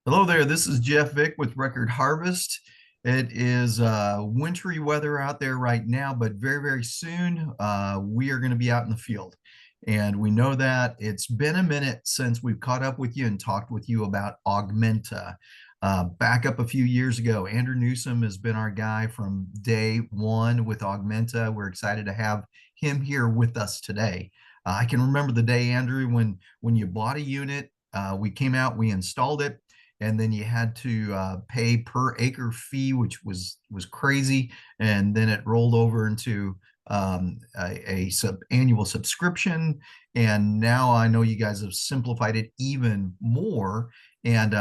Hello there, this is Jeff Vick with Record Harvest. It is wintry weather out there right now, but very soon we are going to be out in the field. And we know that it's been a minute since we've caught up with you and talked with you about Augmenta. Back up a few years ago, Andrew Newsom has been our guy from day one with Augmenta. We're excited to have him here with us today. I can remember the day, Andrew, when you bought a unit, we came out, we installed it, and then you had to pay per acre fee, which was crazy. And then it rolled over into a annual subscription. And now I know you guys have simplified it even more. And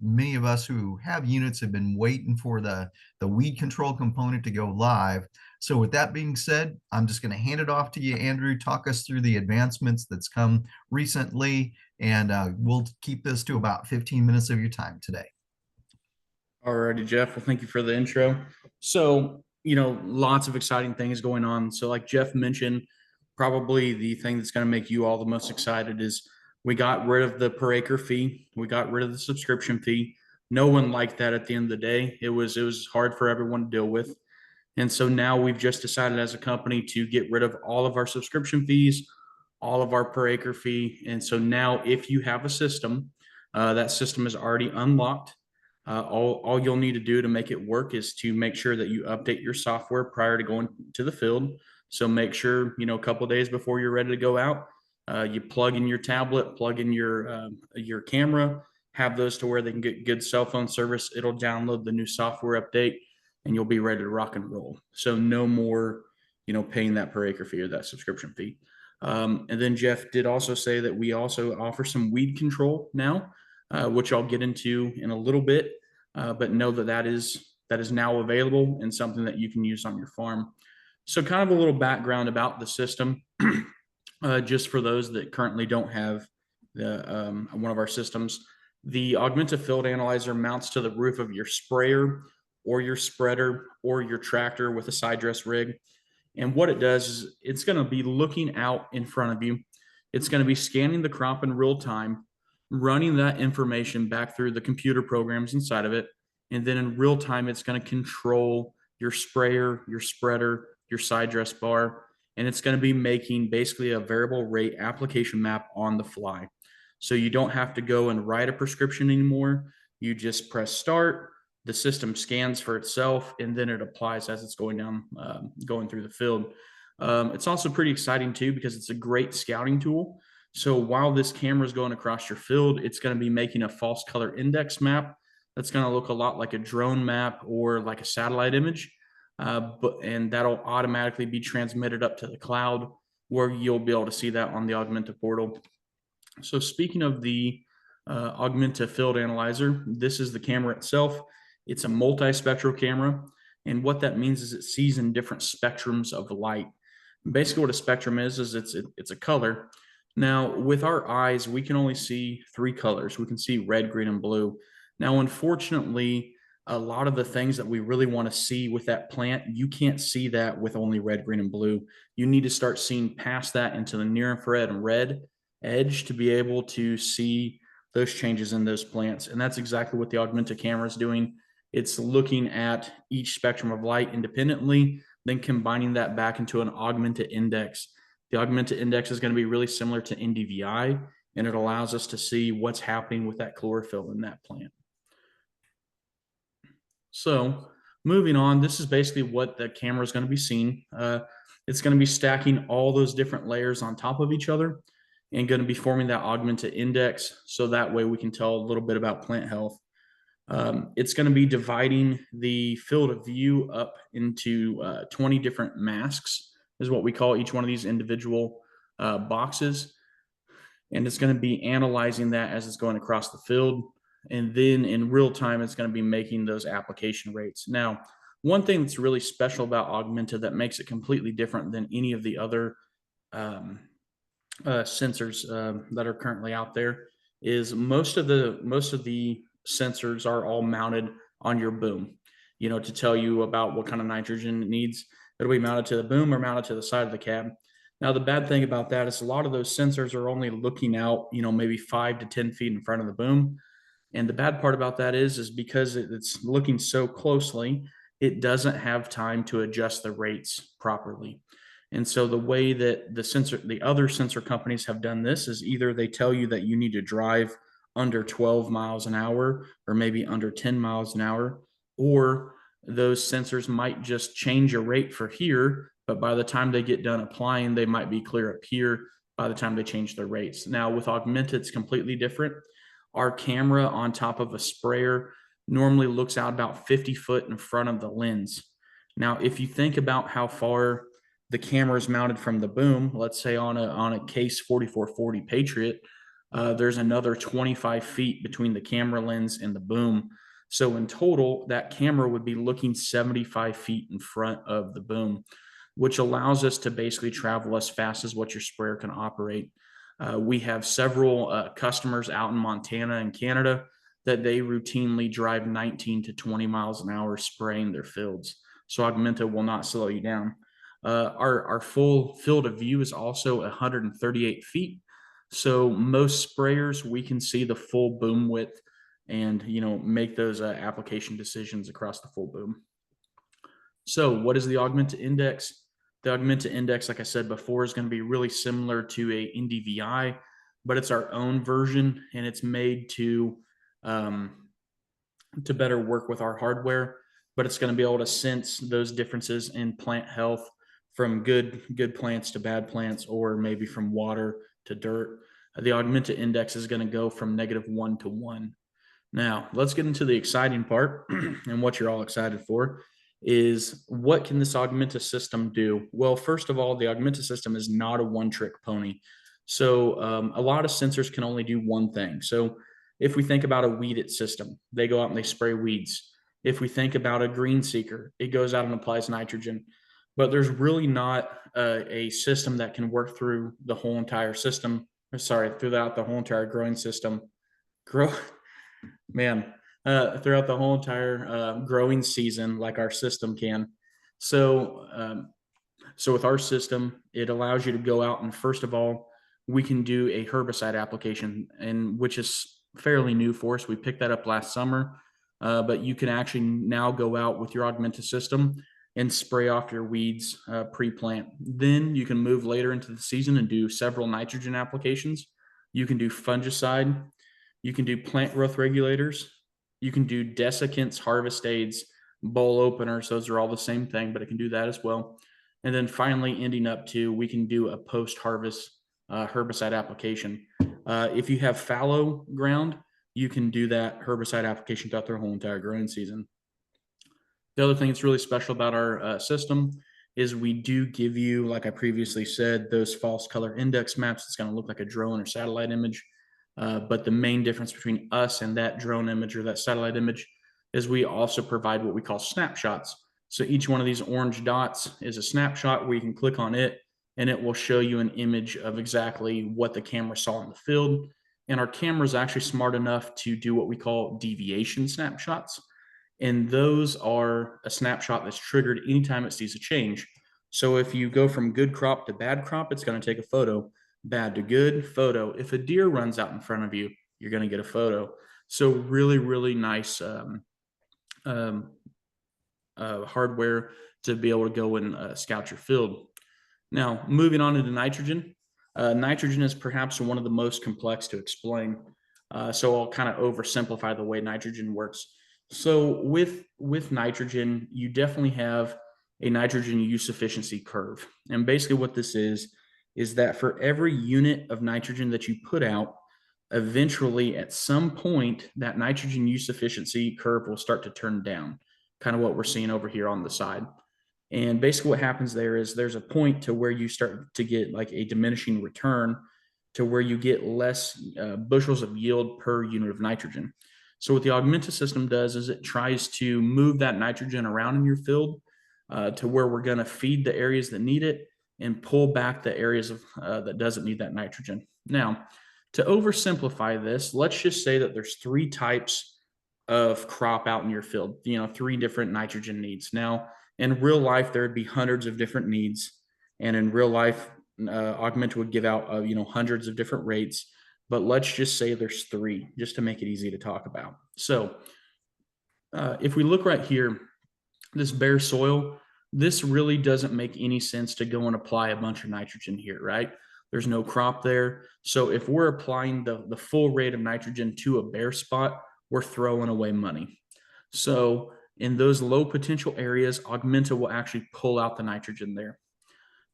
many of us who have units have been waiting for the weed control component to go live. So with that being said, I'm just going to hand it off to you, Andrew. Talk us through the advancements that's come recently, and we'll keep this to about 15 minutes of your time today. Alrighty, Jeff. Well, thank you for the intro. So, lots of exciting things going on. So, like Jeff mentioned, probably the thing that's going to make you all the most excited is we got rid of the per acre fee. We got rid of the subscription fee. No one liked that at the end of the day. It was hard for everyone to deal with. And so now we've just decided as a company to get rid of all of our subscription fees, all of our per acre fee. And so now if you have a system, that system is already unlocked. All you'll need to do to make it work is to make sure that you update your software prior to going to the field. So make sure, a couple of days before you're ready to go out, you plug in your tablet, plug in your camera, have those to where they can get good cell phone service. It'll download the new software update and you'll be ready to rock and roll. So no more, paying that per acre fee or that subscription fee. And then Jeff did also say that we also offer some weed control now, which I'll get into in a little bit. But know that that is now available and something that you can use on your farm. So, kind of a little background about the system, just for those that currently don't have one of our systems. The Augmenta Field Analyzer mounts to the roof of your sprayer or your spreader or your tractor with a side dress rig. And what it does is it's going to be looking out in front of you. It's going to be scanning the crop in real time, running that information back through the computer programs inside of it. And then in real time, it's going to control your sprayer, your spreader, your side dress bar. And it's going to be making basically a variable rate application map on the fly. So you don't have to go and write a prescription anymore. You just press start, the system scans for itself, and then it applies as it's going through the field. It's also pretty exciting too because it's a great scouting tool. So while this camera is going across your field, it's going to be making a false color index map that's going to look a lot like a drone map or like a satellite image. And that'll automatically be transmitted up to the cloud where you'll be able to see that on the Augmenta portal. So speaking of the Augmenta Field Analyzer, this is the camera itself. It's a multi-spectral camera. And what that means is it sees in different spectrums of light. Basically what a spectrum is it's a color. Now, with our eyes, we can only see three colors. We can see red, green, and blue. Now, unfortunately, a lot of the things that we really want to see with that plant, you can't see that with only red, green, and blue. You need to start seeing past that into the near infrared and red edge to be able to see those changes in those plants. And that's exactly what the Augmenta camera is doing. It's looking at each spectrum of light independently, then combining that back into an Augmenta index. The Augmenta index is going to be really similar to NDVI, and it allows us to see what's happening with that chlorophyll in that plant. So moving on, this is basically what the camera is going to be seeing. It's going to be stacking all those different layers on top of each other and going to be forming that Augmenta index. So that way we can tell a little bit about plant health. It's going to be dividing the field of view up into 20 different masks, is what we call each one of these individual boxes. And it's going to be analyzing that as it's going across the field. And then in real time, it's going to be making those application rates. Now, one thing that's really special about Augmenta that makes it completely different than any of the other sensors that are currently out there is most of the sensors are all mounted on your boom, to tell you about what kind of nitrogen it needs. It'll be mounted to the boom or mounted to the side of the cab. Now, the bad thing about that is a lot of those sensors are only looking out, maybe 5 to 10 feet in front of the boom. And the bad part about that is because it's looking so closely, it doesn't have time to adjust the rates properly. And so the way that the other sensor companies have done this is either they tell you that you need to drive under 12 miles an hour or maybe under 10 miles an hour, or those sensors might just change a rate for here, but by the time they get done applying, they might be clear up here by the time they change their rates. Now with Augmenta, it's completely different. Our camera on top of a sprayer normally looks out about 50 foot in front of the lens. Now, if you think about how far the camera is mounted from the boom, let's say on a case 4440 Patriot, there's another 25 feet between the camera lens and the boom. So in total, that camera would be looking 75 feet in front of the boom, which allows us to basically travel as fast as what your sprayer can operate. We have several customers out in Montana and Canada that they routinely drive 19 to 20 miles an hour spraying their fields. So Augmenta will not slow you down. Our full field of view is also 138 feet. So most sprayers, we can see the full boom width and make those application decisions across the full boom. So what is the Augmenta Index? The Augmenta Index, like I said before, is going to be really similar to a NDVI, but it's our own version, and it's made to better work with our hardware. But it's going to be able to sense those differences in plant health from good plants to bad plants, or maybe from water to dirt. The Augmenta Index is going to go from -1 to 1. Now, let's get into the exciting part and what you're all excited for is what can this Augmenta system do? Well, first of all, the Augmenta system is not a one-trick pony. So a lot of sensors can only do one thing. So if we think about a weed it system, they go out and they spray weeds. If we think about a green seeker, it goes out and applies nitrogen. But there's really not a system that can work through the whole entire system, or sorry, throughout the whole entire growing system. Grow, man, throughout the whole entire growing season, like our system can. So, so with our system, it allows you to go out and first of all, we can do a herbicide application, and which is fairly new for us. We picked that up last summer, but you can actually now go out with your Augmenta system and spray off your weeds pre-plant. Then you can move later into the season and do several nitrogen applications. You can do fungicide. You can do plant growth regulators. You can do desiccants, harvest aids, bowl openers. Those are all the same thing, but it can do that as well. And then finally, ending up to, we can do a post-harvest herbicide application. If you have fallow ground, you can do that herbicide application throughout their whole entire growing season. The other thing that's really special about our system is we do give you, like I previously said, those false color index maps. It's going to look like a drone or satellite image. But the main difference between us and that drone image or that satellite image is we also provide what we call snapshots. So each one of these orange dots is a snapshot where you can click on it and it will show you an image of exactly what the camera saw in the field. And our camera is actually smart enough to do what we call deviation snapshots. And those are a snapshot that's triggered anytime it sees a change. So if you go from good crop to bad crop, it's going to take a photo. Bad to good, photo. If a deer runs out in front of you, you're going to get a photo. So really, really nice hardware to be able to go and scout your field. Now, moving on into nitrogen. Nitrogen is perhaps one of the most complex to explain. So I'll kind of oversimplify the way nitrogen works. So with nitrogen, you definitely have a nitrogen use efficiency curve. And basically what this is that for every unit of nitrogen that you put out, eventually at some point, that nitrogen use efficiency curve will start to turn down, kind of what we're seeing over here on the side. And basically what happens there is there's a point to where you start to get like a diminishing return to where you get less bushels of yield per unit of nitrogen. So what the Augmenta system does is it tries to move that nitrogen around in your field to where we're going to feed the areas that need it and pull back the areas of that doesn't need that nitrogen. Now, to oversimplify this, let's just say that there's 3 types of crop out in your field, 3 different nitrogen needs. Now, in real life, there'd be hundreds of different needs. And in real life, Augmenta would give out, hundreds of different rates. but let's just say there's three, just to make it easy to talk about. So if we look right here, this bare soil, this really doesn't make any sense to go and apply a bunch of nitrogen here, right? There's no crop there. So if we're applying the full rate of nitrogen to a bare spot, we're throwing away money. So in those low potential areas, Augmenta will actually pull out the nitrogen there.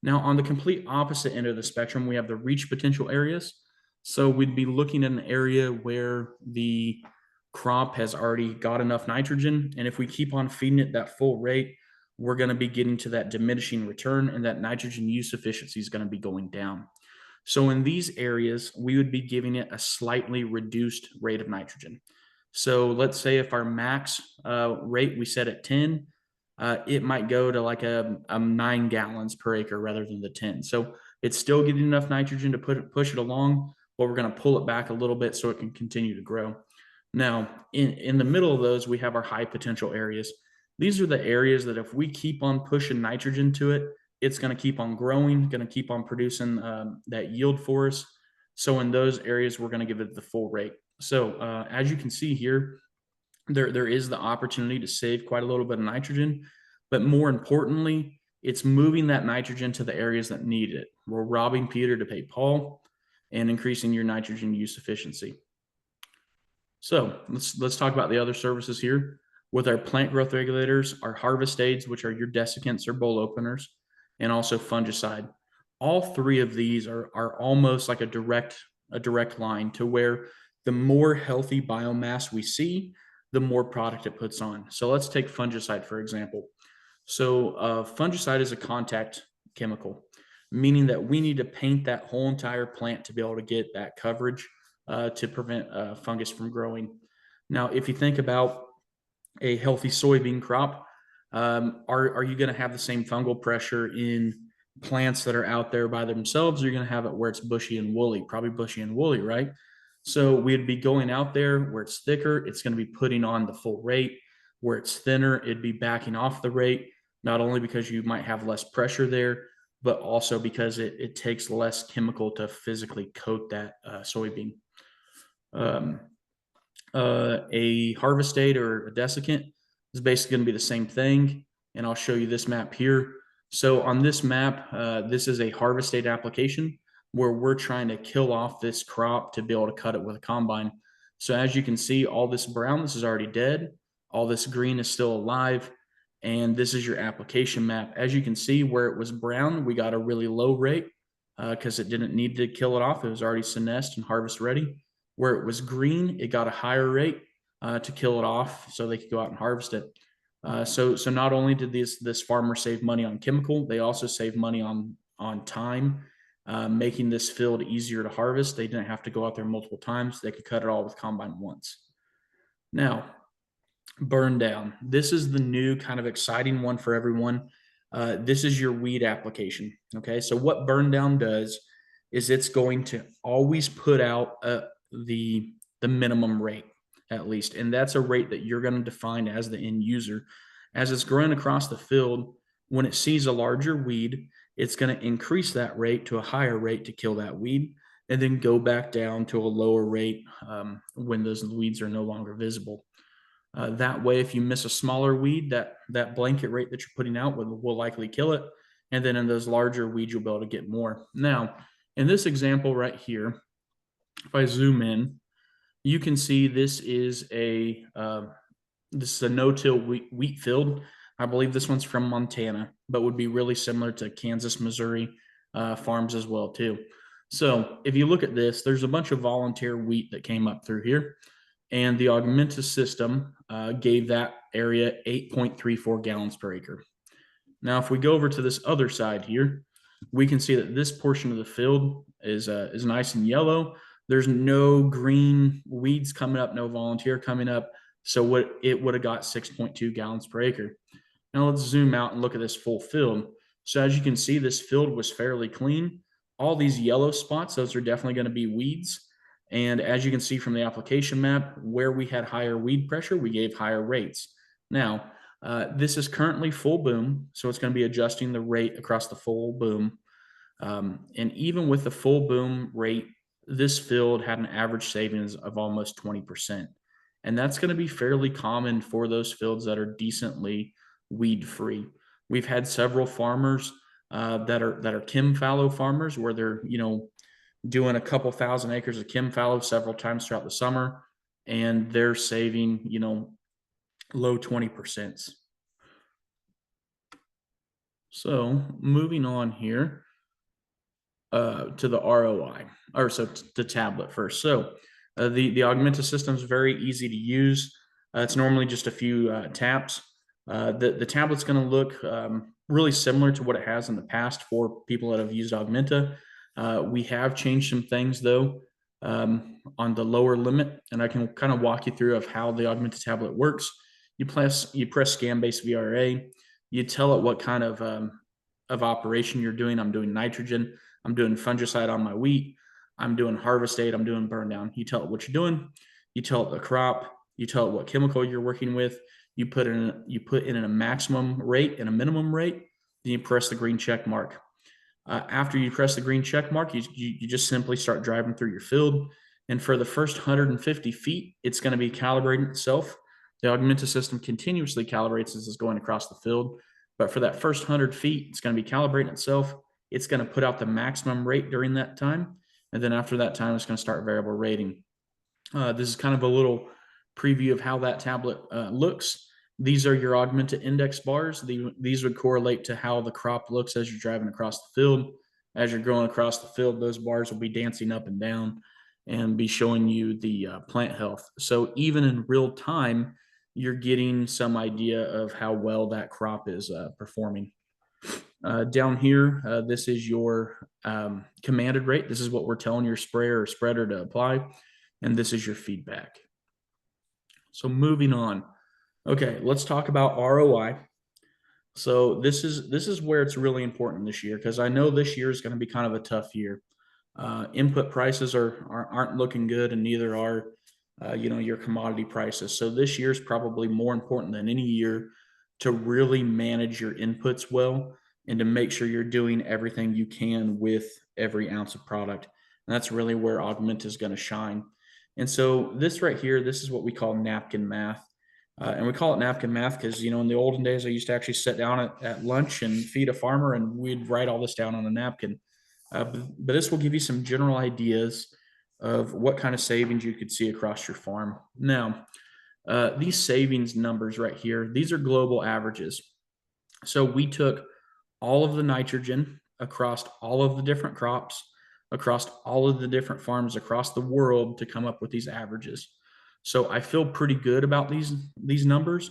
Now, on the complete opposite end of the spectrum, we have the reach potential areas. So we'd be looking at an area where the crop has already got enough nitrogen. And if we keep on feeding it that full rate, we're going to be getting to that diminishing return, and that nitrogen use efficiency is going to be going down. So in these areas, we would be giving it a slightly reduced rate of nitrogen. So let's say if our max rate we set at 10, it might go to like a 9 gallons per acre rather than the 10. So it's still getting enough nitrogen to push it along, but we're going to pull it back a little bit so it can continue to grow. Now, in the middle of those, we have our high potential areas. These are the areas that if we keep on pushing nitrogen to it, it's going to keep on growing, going to keep on producing that yield for us. So in those areas, we're going to give it the full rate. So as you can see here, there is the opportunity to save quite a little bit of nitrogen, but more importantly, it's moving that nitrogen to the areas that need it. We're robbing Peter to pay Paul and increasing your nitrogen use efficiency. So let's talk about the other services here. With our plant growth regulators, our harvest aids, which are your desiccants or bowl openers, and also fungicide. All three of these are almost like a direct line to where the more healthy biomass we see, the more product it puts on. So let's take fungicide, for example. So fungicide is a contact chemical, meaning that we need to paint that whole entire plant to be able to get that coverage to prevent fungus from growing. Now, if you think about a healthy soybean crop, are you going to have the same fungal pressure in plants that are out there by themselves? Or you're going to have it where it's bushy and woolly, probably bushy and woolly, right? So we'd be going out there where it's thicker, it's going to be putting on the full rate. Where it's thinner, it'd be backing off the rate, not only because you might have less pressure there, but also because it takes less chemical to physically coat that soybean. Um, a harvest aid or a desiccant is basically going to be the same thing. And I'll show you this map here. So on this map, this is a harvest aid application where we're trying to kill off this crop to be able to cut it with a combine. So as you can see, all this brown, this is already dead. All this green is still alive. And this is your application map. As you can see, where it was brown, we got a really low rate because it didn't need to kill it off. It was already senesced and harvest ready. Where it was green, it got a higher rate to kill it off so they could go out and harvest it. So not only did this farmer save money on chemical, they also saved money on time, making this field easier to harvest. They didn't have to go out there multiple times. They could cut it all with combine once. Now, burn down. This is the new kind of exciting one for everyone. This is your weed application. Okay, so what burn down does is it's going to always put out the minimum rate at least, and that's a rate that you're going to define as the end user. As it's growing across the field, when it sees a larger weed, it's going to increase that rate to a higher rate to kill that weed, and then go back down to a lower rate when those weeds are no longer visible. That way, if you miss a smaller weed, that blanket rate that you're putting out will likely kill it. And then in those larger weeds, you'll be able to get more. Now, in this example right here, if I zoom in, you can see this is a no-till wheat field. I believe this one's from Montana, but would be really similar to Kansas, Missouri farms as well too. So if you look at this, there's a bunch of volunteer wheat that came up through here. And the Augmenta system gave that area 8.34 gallons per acre. Now, if we go over to this other side here, we can see that this portion of the field is nice and yellow. There's no green weeds coming up, no volunteer coming up. So it would have got 6.2 gallons per acre. Now let's zoom out and look at this full field. So as you can see, this field was fairly clean. All these yellow spots, those are definitely going to be weeds. And as you can see from the application map, where we had higher weed pressure, we gave higher rates. Now, this is currently full boom, so it's going to be adjusting the rate across the full boom. And even with the full boom rate this field had an average savings of almost 20%. And that's going to be fairly common for those fields that are decently weed free. We've had several farmers that are chem fallow farmers where they're doing a couple thousand acres of chem fallow several times throughout the summer, and they're saving low 20%. So moving on here to the ROI, or so the tablet first. So the Augmenta system is very easy to use. It's normally just a few taps. The tablet's going to look really similar to what it has in the past for people that have used Augmenta. We have changed some things though on the lower limit, and I can kind of walk you through of how the Augmenta tablet works. You press scan base VRA. You tell it what kind of operation you're doing. I'm doing nitrogen. I'm doing fungicide on my wheat. I'm doing harvest aid. I'm doing burn down. You tell it what you're doing. You tell it the crop. You tell it what chemical you're working with. You put in a maximum rate and a minimum rate. Then you press the green check mark. After you press the green check mark, you just simply start driving through your field. And for the first 150 feet, it's going to be calibrating itself. The Augmenta system continuously calibrates as it's going across the field. But for that first 100 feet, it's going to be calibrating itself. It's going to put out the maximum rate during that time. And then after that time, it's going to start variable rating. This is kind of a little preview of how that tablet looks. These are your Augmenta index bars. These would correlate to how the crop looks as you're driving across the field. As you're going across the field, those bars will be dancing up and down and be showing you the plant health. So even in real time, you're getting some idea of how well that crop is performing. Down here, this is your commanded rate. This is what we're telling your sprayer or spreader to apply. And this is your feedback. So moving on. Okay, let's talk about ROI. So this is where it's really important this year, because I know this year is going to be kind of a tough year. Input prices aren't looking good, and neither are your commodity prices. So this year is probably more important than any year to really manage your inputs well and to make sure you're doing everything you can with every ounce of product. And that's really where Augmenta is going to shine. And so this right here, this is what we call napkin math. And we call it napkin math because, in the olden days, I used to actually sit down at lunch and feed a farmer, and we'd write all this down on a napkin. But this will give you some general ideas of what kind of savings you could see across your farm. Now, these savings numbers right here, these are global averages. So we took all of the nitrogen across all of the different crops, across all of the different farms across the world to come up with these averages. So I feel pretty good about these numbers,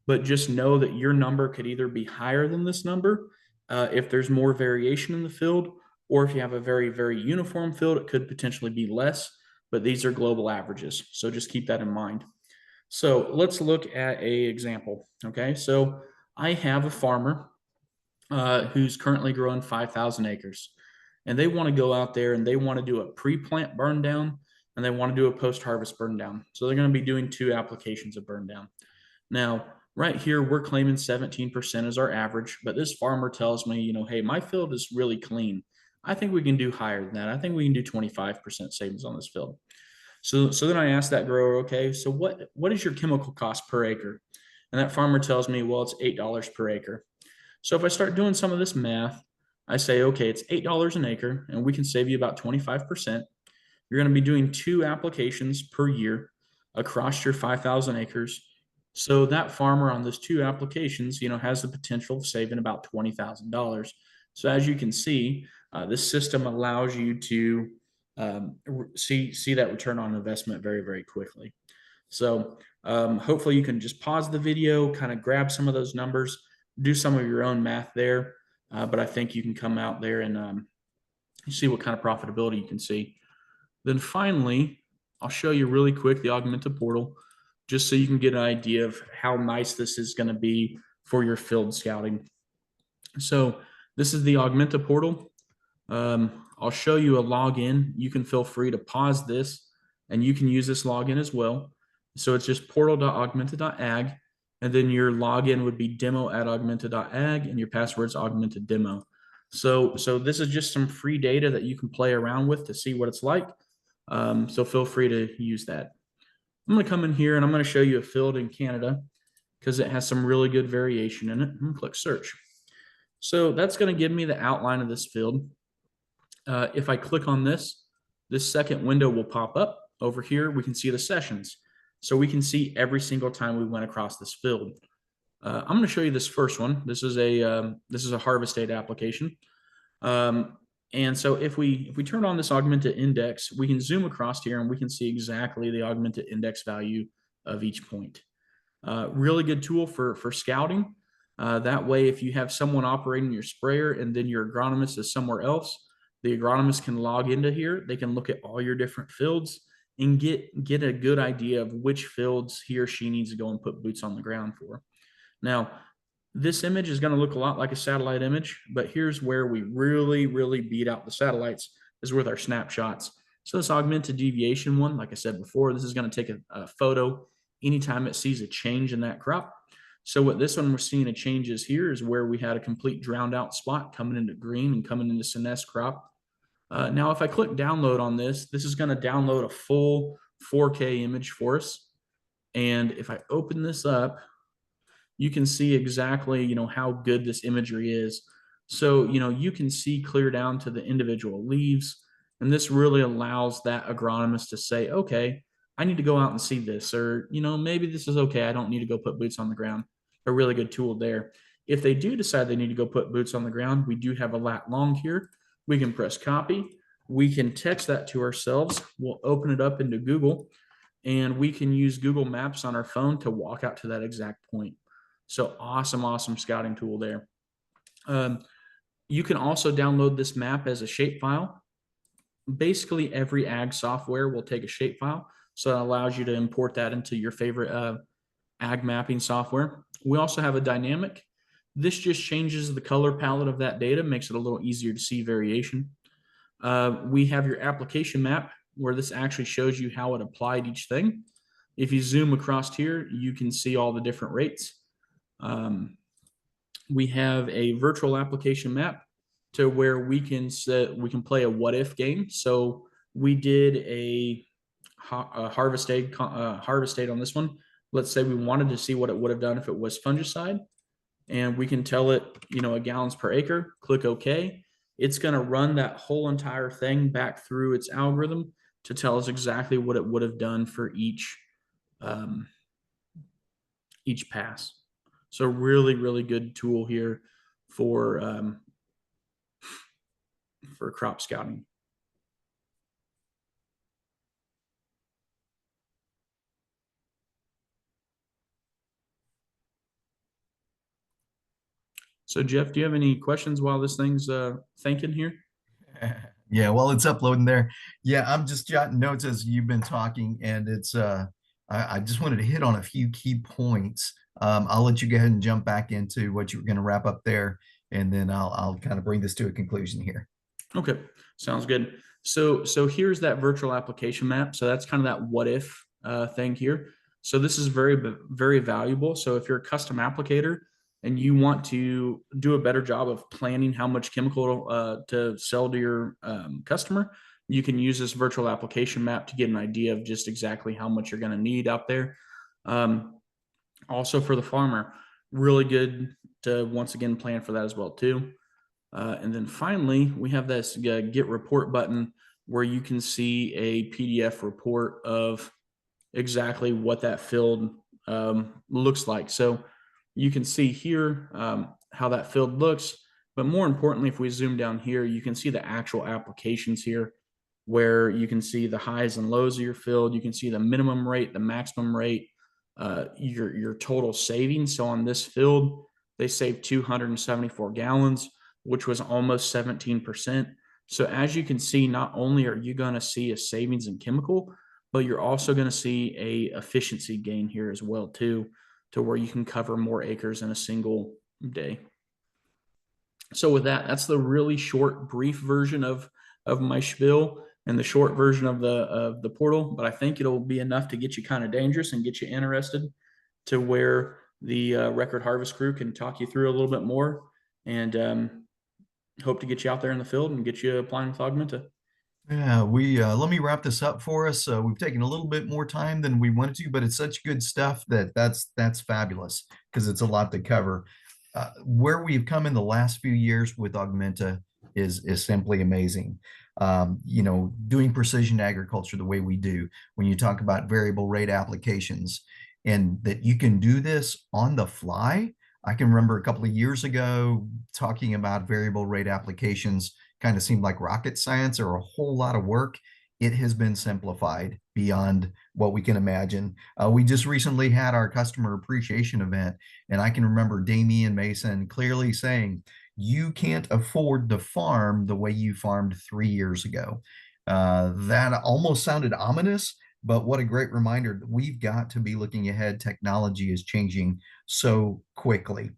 but just know that your number could either be higher than this number if there's more variation in the field, or if you have a very, very uniform field, it could potentially be less, but these are global averages. So just keep that in mind. So let's look at a example. Okay, so I have a farmer who's currently growing 5,000 acres, and they want to go out there and they want to do a pre-plant burn down, and they want to do a post-harvest burn down. So they're going to be doing 2 applications of burn down. Now, right here, we're claiming 17% as our average, but this farmer tells me, hey, my field is really clean. I think we can do higher than that. I think we can do 25% savings on this field. So then I asked that grower, okay, so what is your chemical cost per acre? And that farmer tells me, well, it's $8 per acre. So if I start doing some of this math, I say, okay, it's $8 an acre, and we can save you about 25%. You're going to be doing 2 applications per year across your 5,000 acres. So that farmer on those 2 applications, has the potential of saving about $20,000. So as you can see, this system allows you to see that return on investment very, very quickly. So hopefully you can just pause the video, kind of grab some of those numbers, do some of your own math there. But I think you can come out there and see what kind of profitability you can see. Then finally, I'll show you really quick the Augmenta portal, just so you can get an idea of how nice this is going to be for your field scouting. So this is the Augmenta portal. I'll show you a login. You can feel free to pause this, and you can use this login as well. So it's just portal.augmenta.ag, and then your login would be demo@augmenta.ag, and your password's augmentademo. So this is just some free data that you can play around with to see what it's like. So feel free to use that. I'm going to come in here and I'm going to show you a field in Canada because it has some really good variation in it. I'm going to click search. So that's going to give me the outline of this field. If I click on this second window will pop up. Over here, we can see the sessions. So we can see every single time we went across this field. I'm going to show you this first one. This is a harvest data application. And so if we turn on this Augmenta index, we can zoom across here and we can see exactly the Augmenta index value of each point. Really good tool for scouting. That way, if you have someone operating your sprayer and then your agronomist is somewhere else, the agronomist can log into here. They can look at all your different fields and get a good idea of which fields he or she needs to go and put boots on the ground for. Now, this image is going to look a lot like a satellite image, but here's where we really beat out the satellites is with our snapshots. So this augmented deviation one, like I said before, this is going to take a photo anytime it sees a change in that crop. So what this one we're seeing a changes here is where we had a complete drowned out spot coming into green and coming into Sinest crop. Now, if I click download on this, this is going to download a full 4K image for us. And if I open this up, you can see exactly, how good this imagery is. So, you can see clear down to the individual leaves. And this really allows that agronomist to say, okay, I need to go out and see this, or, maybe this is okay. I don't need to go put boots on the ground. A really good tool there. If they do decide they need to go put boots on the ground, we do have a lat long here. We can press copy. We can text that to ourselves. We'll open it up into Google and we can use Google Maps on our phone to walk out to that exact point. So awesome scouting tool there. You can also download this map as a shapefile. Basically, every ag software will take a shapefile. So that allows you to import that into your favorite ag mapping software. We also have a dynamic. This just changes the color palette of that data, makes it a little easier to see variation. We have your application map where this actually shows you how it applied each thing. If you zoom across here, you can see all the different rates. We have a virtual application map to where we can play a what if game. So we did a harvest date on this one. Let's say we wanted to see what it would have done if it was fungicide, and we can tell it, a gallons per acre. Click OK. It's going to run that whole entire thing back through its algorithm to tell us exactly what it would have done for each pass. So really good tool here for crop scouting. So Jeff, do you have any questions while this thing's thinking here? Yeah, well, it's uploading there. Yeah, I'm just jotting notes as you've been talking, and it's I just wanted to hit on a few key points. I'll let you go ahead and jump back into what you were going to wrap up there, and then I'll kind of bring this to a conclusion here. Okay, sounds good. So here's that virtual application map. So that's kind of that what if thing here. So this is very valuable. So if you're a custom applicator and you want to do a better job of planning how much chemical to sell to your customer, you can use this virtual application map to get an idea of just exactly how much you're going to need out there. Also for the farmer, really good to once again plan for that as well too. And then finally, we have this get report button where you can see a PDF report of exactly what that field looks like. So you can see here how that field looks. But more importantly, if we zoom down here, you can see the actual applications here where you can see the highs and lows of your field. You can see the minimum rate, the maximum rate, your total savings. So on this field, they saved 274 gallons, which was almost 17%. So as you can see, not only are you going to see a savings in chemical, but you're also going to see a efficiency gain here as well too, to where you can cover more acres in a single day. So with that, that's the really short, brief version of my spiel and the short version of the portal. But I think it'll be enough to get you kind of dangerous and get you interested to where the record harvest crew can talk you through a little bit more, and hope to get you out there in the field and get you applying with Augmenta. Yeah, we let me wrap this up for us. We've taken a little bit more time than we wanted to, but it's such good stuff that that's fabulous because it's a lot to cover. Where we've come in the last few years with Augmenta is simply amazing. Doing precision agriculture the way we do, when you talk about variable rate applications, and that you can do this on the fly. I can remember a couple of years ago talking about variable rate applications kind of seemed like rocket science or a whole lot of work. It has been simplified beyond what we can imagine. We just recently had our customer appreciation event, and I can remember Damian Mason clearly saying, "You can't afford to farm the way you farmed 3 years ago." That almost sounded ominous, but what a great reminder that we've got to be looking ahead. Technology is changing so quickly.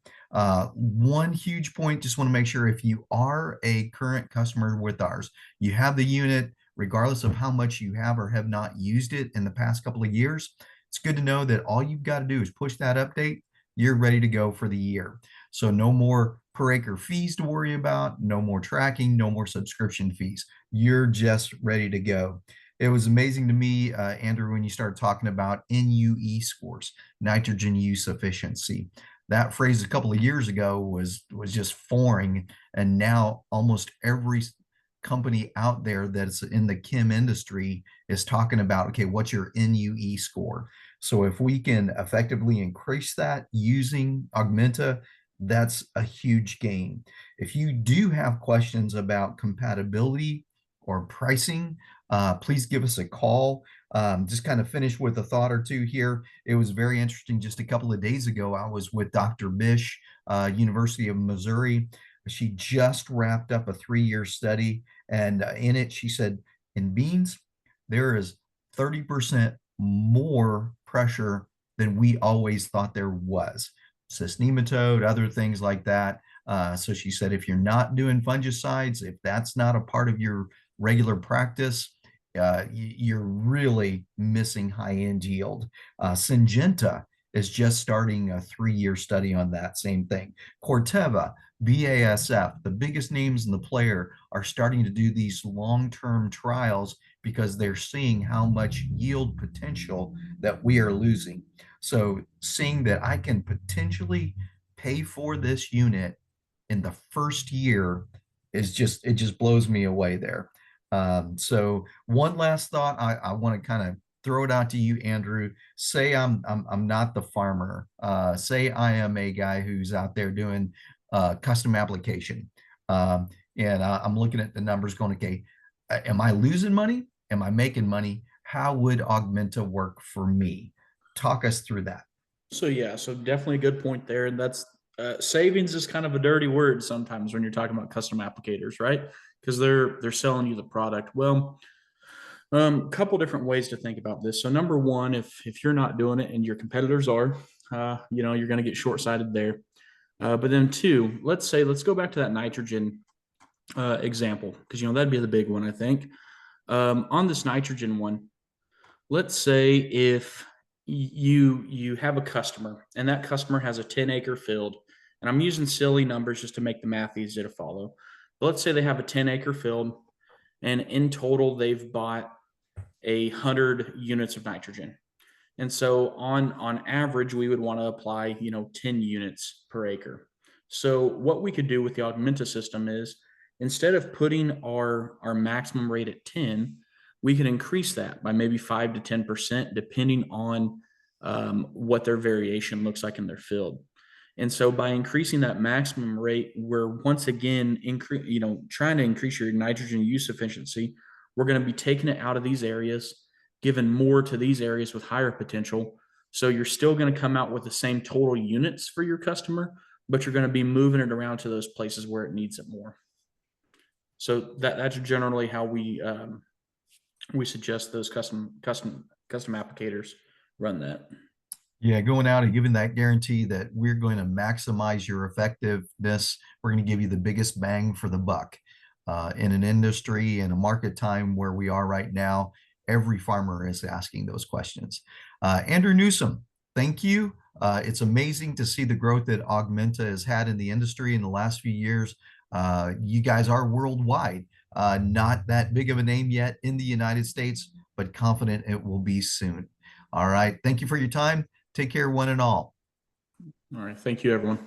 One huge point, just want to make sure if you are a current customer with ours, you have the unit, regardless of how much you have or have not used it in the past couple of years, it's good to know that all you've got to do is push that update. You're ready to go for the year. So no more per acre fees to worry about, no more tracking, no more subscription fees. You're just ready to go. It was amazing to me, Andrew, when you started talking about NUE scores, nitrogen use efficiency. That phrase a couple of years ago was just foreign, and now almost every company out there that's in the chem industry is talking about, okay, what's your NUE score? So if we can effectively increase that using Augmenta, that's a huge gain. If you do have questions about compatibility or pricing, please give us a call. Just kind of finish with a thought or two here. It was very interesting. Just a couple of days ago, I was with Dr. Bish, University of Missouri. She just wrapped up a 3-year study, and in it, she said, in beans, there is 30% more pressure than we always thought there was. Cyst nematode, other things like that. So she said, if you're not doing fungicides, if that's not a part of your regular practice, you're really missing high-end yield. Syngenta is just starting a 3-year study on that same thing. Corteva, BASF, the biggest names in the player are starting to do these long-term trials because they're seeing how much yield potential that we are losing. So seeing that I can potentially pay for this unit in the first year it just blows me away there. So one last thought, I want to kind of throw it out to you, Andrew. Say I'm not the farmer. Say I am a guy who's out there doing custom application. And I'm looking at the numbers going, okay, am I losing money? Am I making money? How would Augmenta work for me? Talk us through that. So yeah, so definitely a good point there, and that's savings is kind of a dirty word sometimes when you're talking about custom applicators, right? Because they're selling you the product. Well, a couple different ways to think about this. So number one, if you're not doing it and your competitors are, you're going to get short sighted there. But then two, let's go back to that nitrogen example because that'd be the big one I think. On this nitrogen one, let's say if you have a customer and that customer has a 10-acre field, and I'm using silly numbers just to make the math easy to follow. But let's say they have a 10-acre field, and in total they've bought 100 units of nitrogen. And so on average, we would want to apply 10 units per acre. So what we could do with the Augmenta system is instead of putting our maximum rate at 10, we could increase that by maybe 5 to 10%, depending on what their variation looks like in their field. And so by increasing that maximum rate, we're once again trying to increase your nitrogen use efficiency. We're going to be taking it out of these areas, giving more to these areas with higher potential. So you're still going to come out with the same total units for your customer, but you're going to be moving it around to those places where it needs it more. So that's generally how we suggest those custom applicators run that. Yeah, going out and giving that guarantee that we're going to maximize your effectiveness. We're going to give you the biggest bang for the buck. In an industry and a market time where we are right now, every farmer is asking those questions. Andrew Newsom, thank you. It's amazing to see the growth that Augmenta has had in the industry in the last few years. You guys are worldwide. Not that big of a name yet in the United States, but confident it will be soon. All right. Thank you for your time. Take care, one and all. All right. Thank you, everyone.